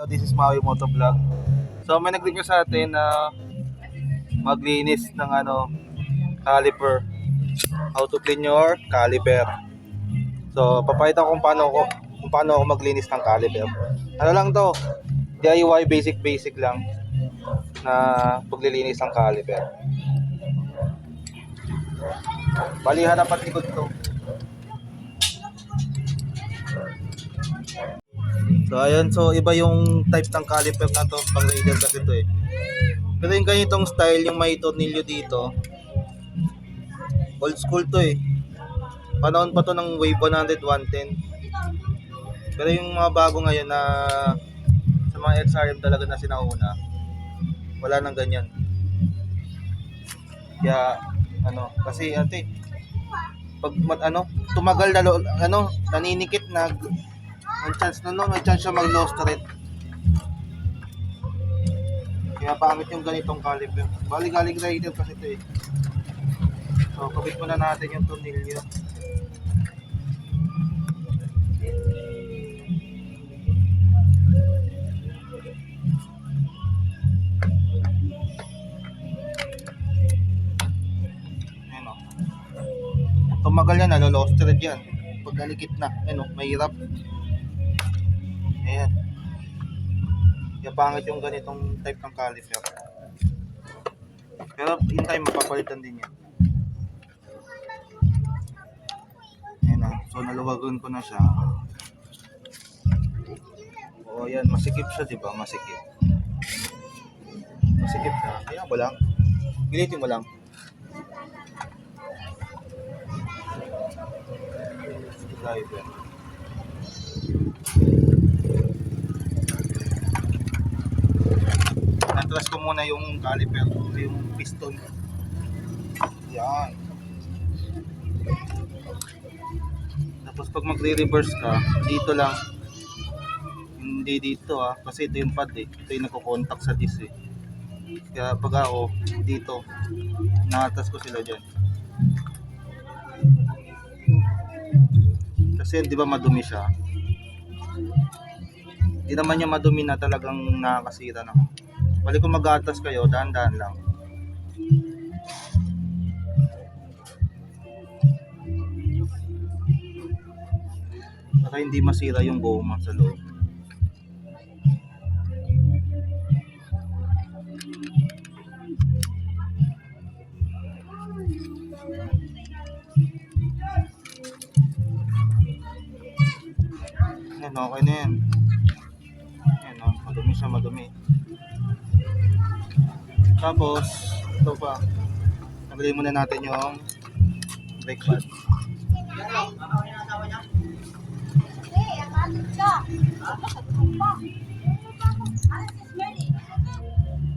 This is Maui Moto Vlog. So may nag-request sa atin na maglinis ng caliper. How to clean your caliper. So papakita ko kung paano ako maglinis ng caliper. Ano lang to? DIY basic lang na paglilinis ng caliper. Bali harap at likod to. So ayun, so iba yung type ng caliper na to, pang raider kasi to eh. Pero yung ganitong style, yung may tornilyo dito, old school to eh. Panahon pa to ng Wave 100, 110. Pero yung mga bago ngayon na sa mga XRM talaga na sinauna, wala nang ganyan. Kaya kasi pag tumagal na naninikit na may chance siya mag-lost thread. Kaya pangit yung ganitong caliper. Bali galing rider kasi ito eh. So kabit muna natin yung tornilyo. Ayan o. Tumagal yan, nalo-lost thread yan. Pag nanikit na, mahirap. Ayan. Kaya pangit yung ganitong type ng caliper. Pero in time mapapalitan din yan. Ayan o. So naluwagan ko na siya. O yan, masikip siya, diba? Masikip siya. Ayan mo lang. Pilitin mo lang. Driver. Natras ko muna yung caliper, yung piston. Yan. Tapos pag magre-reverse ka, dito lang. Hindi dito kasi ito yung pad eh. Ito yung nagko-contact sa disc eh. Kaya pag ako dito, nakatas ko sila dyan. Kasi di ba madumi siya? Hindi naman niya madumi na talagang nakakasira na. Bali kung mag-atas kayo, dahan-dahan lang. Para hindi masira yung goma sa loob. Ayan, okay na yan. Ayan madumi siya, madumi. Tapos, ito pa. Tanggalin muna natin yung brake pad.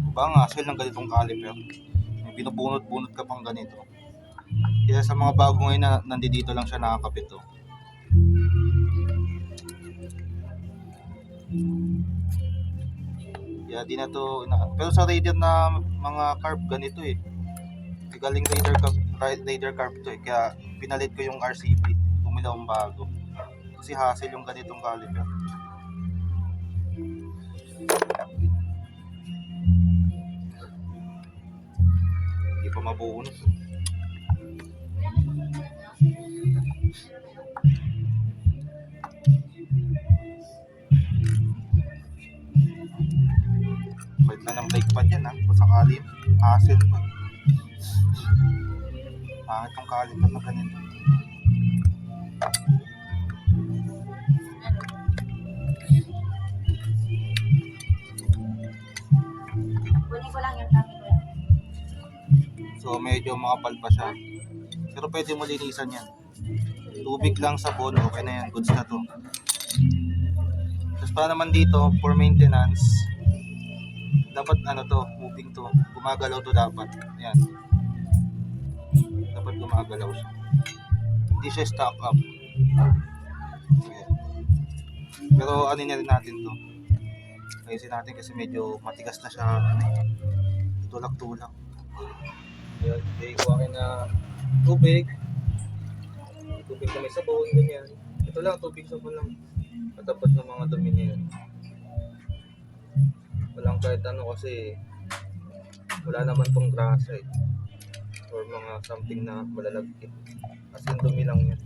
Diba ang hassle ng ganitong caliper? May binubunot-bunot ka pang ganito. Kaya sa mga bago ngayon na nandito lang siya nakakapit to. Kaya di na to pero sa Raider na mga carb ganito eh. Galing Raider carb to eh. Kaya pinalit ko yung RCB, bumili akong bago. Kasi hassle yung ganitong caliper. Hindi pa mabunot. Balik na ng brake pad yan kung sakali hassle pa. Pangit yung caliper na ganito. So medyo makapal pa siya. Pero pwede mo linisan yan. Tubig lang, sabon, okay na yan. Goods na to. Tapos para naman dito, for maintenance, dapat moving to. Gumagalaw to dapat. Ayan. Dapat gumagalaw siya. Hindi siya stock up. Ayan. Pero ano na rin natin to. Ayusin natin kasi medyo matigas na siya. Tulak-tulak. Ayan. Okay, kuha na tubig. Tubig na may sabon, ganyan. Ito lang, tubig sabon lang. Katapat ng mga dumi niya yun. kahit ano kasi wala naman tong grasa eh. Or mga something na malalagkit. Kasi yung dumi lang yun.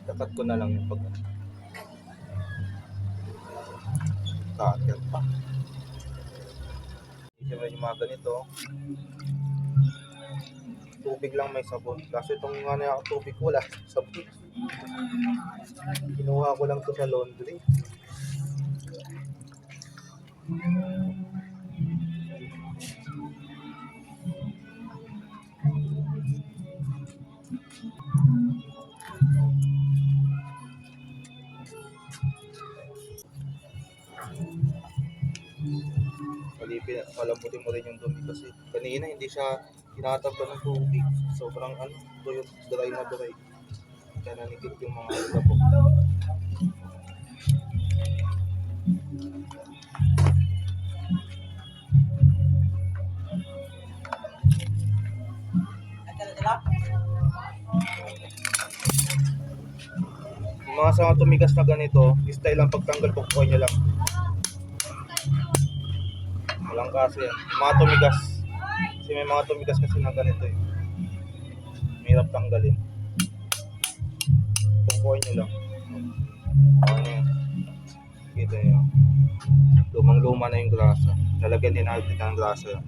Dapat ko na lang yung pag kakit pa. Hindi yung mga ganito. Tubig lang may sabon. Kasi itong ano yung tubig wala sabon. Kinuha ko lang to sa laundry. Palambutin mo rin yung dumi kasi kanina hindi siya tinatabla ng tubig. Sobrang ano, tuyot, dry na dry. Kaya nanikit yung mga labok. Yung mga sa tumigas na ganito, style lang pagtanggal, bukuhan nyo lang. Walang kasi yan. Yung mga tumigas. Kasi may mga tumigas kasi na ganito eh. Mahirap tanggalin. Bukuhan nyo lang. Ano yan. Kita nyo. Lumang-luma na yung grasa. Lalagyan din natin ng grasa.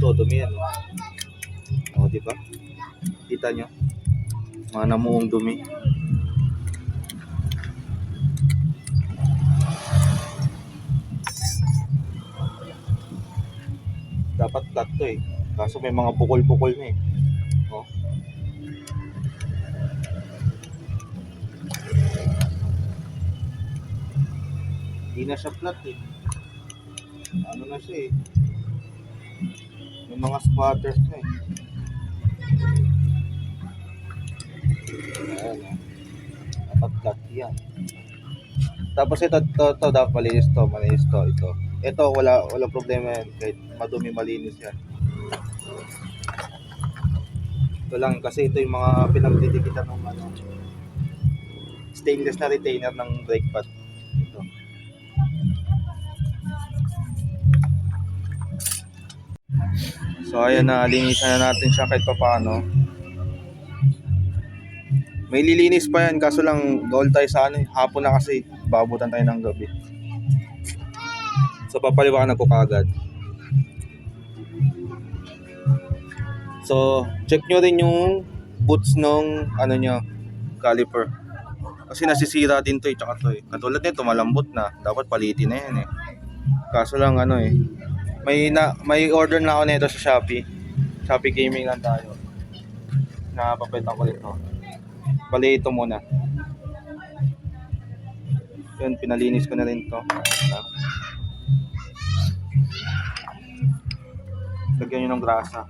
Ito, dumi yan. O, diba? Kita nyo? Mga namuong dumi. Dapat flat to eh. Kaso may mga bukol-bukol na eh. O. Hindi na siya flat eh. Ano na siya eh. May mga squatters na eh. Ayan o. Dapat flat yan. Tapos ito dapat malinis to, ito. Ito wala problema yan. Kahit madumi malinis yan. Ito lang kasi ito yung mga pinagdidikitan ng ano, stainless na retainer ng brake pad. Ito. So ayan na, linisan na natin siya kahit papaano. May lilinis pa yan kaso lang goal tayo sa ano, hapon na kasi babutan tayo ng gabi. So papaliwanag ko kagad. So check nyo rin yung boots ng ano nyo, caliper. Kasi nasisira din to eh, tsaka to eh. Katulad nito malambot na, dapat palitin na yan eh. Kaso lang ano eh, may order na ako nito sa Shopee. Shopee Gaming lang tayo. Napapalitan ko dito. Bali ito muna. Yun, pinalinis ko na rin to. Lagyan nyo ng grasa.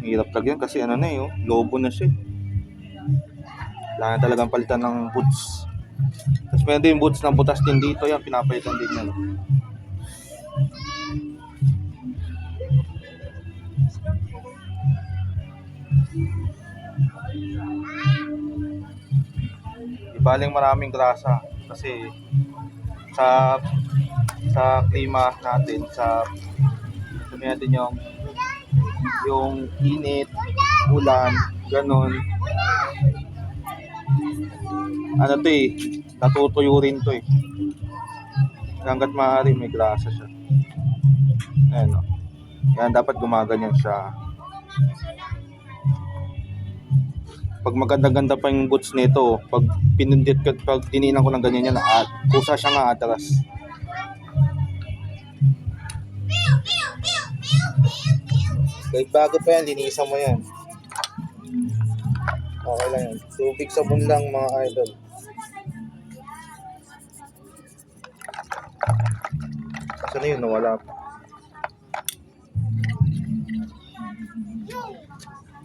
Hirap lagyan kasi ano na eh, oh, lobo na siya. Kailangan talagang palitan ng boots. Tapos meron din boots na butas din dito, yan pinapalitan din yan. Ibaling maraming grasa kasi sa klima natin, sa sabi natin yung yung init, ulan, ganun. Ano to eh, natutuyo rin to eh. Hanggat maaari may grasa siya. Ayan o. Yan, dapat gumaganyan siya. Pag maganda-ganda pa yung boots nito, pag pinundit ko, pag dininan ko ng ganyan yan, kusa siya nga atras. Kahit bago pa yan, linisan mo yan. Okay lang yan. Tubig sabon lang mga idol. Kasi na yun, nawala pa.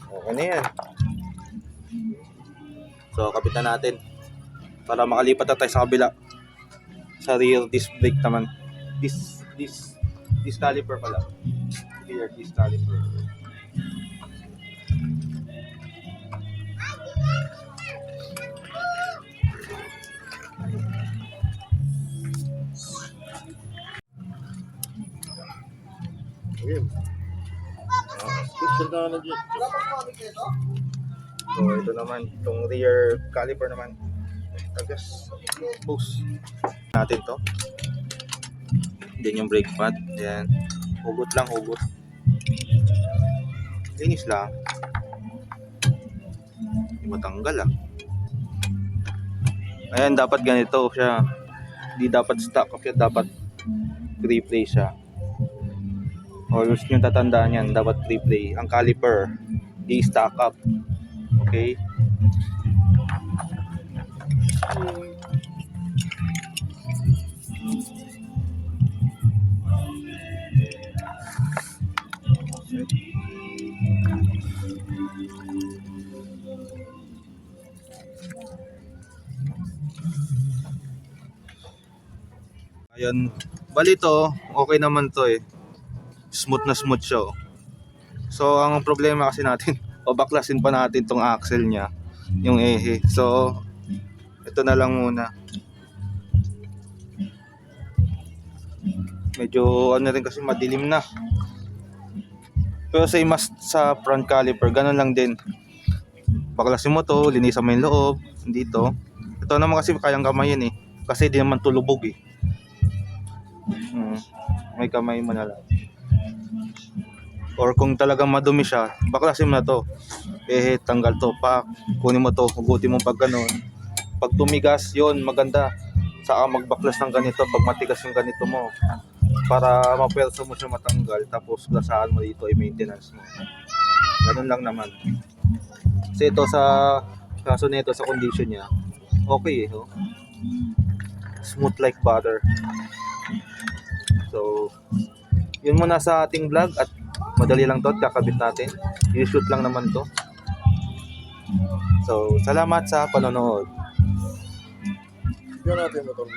Okay na yan. So, kapitan natin. Para makalipat na tayo sa kabila. Sa rear disc brake naman. Disc caliper pala. Rear disc caliper. Ayun. Picture na dyan. So, ito naman, itong rear caliper naman. Tagas, post natin to. Then yung brake pad, yan. Hugot lang, hugot. Linis lang. Hindi matanggal ah. Ayan, dapat ganito siya. Hindi dapat stock up siya, dapat replay siya. Always yung tatandaan yan, dapat replay. Ang caliper, di stock up. Okay? Ayan, bali to, okay naman to eh. Smooth na smooth siya oh. So ang problema kasi natin, pabaklasin pa natin tong axle niya, yung ehe. So ito na lang muna. Medyo ano rin kasi madilim na. Pero same as sa front caliper, ganun lang din. Baklasin mo to, linisan mo yung loob, dito. Ito naman kasi kayang kamayin eh. Kasi di naman tulubog eh. May kamay mo na lang. Or kung talagang madumi siya, baklasin mo na to. Tanggal to, kunin mo to, hugutin mo pag ganun. Pag tumigas, yon maganda. Saka magbaklas ng ganito pag matigas yung ganito mo. Para mapwersa mo siya matanggal, tapos lasaan mo dito ay maintenance mo. Ganun lang naman. Kasi ito sa kaso nito sa condition niya, okay eh. Oh. Smooth like butter. So, yun muna sa ating vlog at madali lang to at kakabit natin. I-shoot lang naman to. So, salamat sa panonood. Yun natin motor.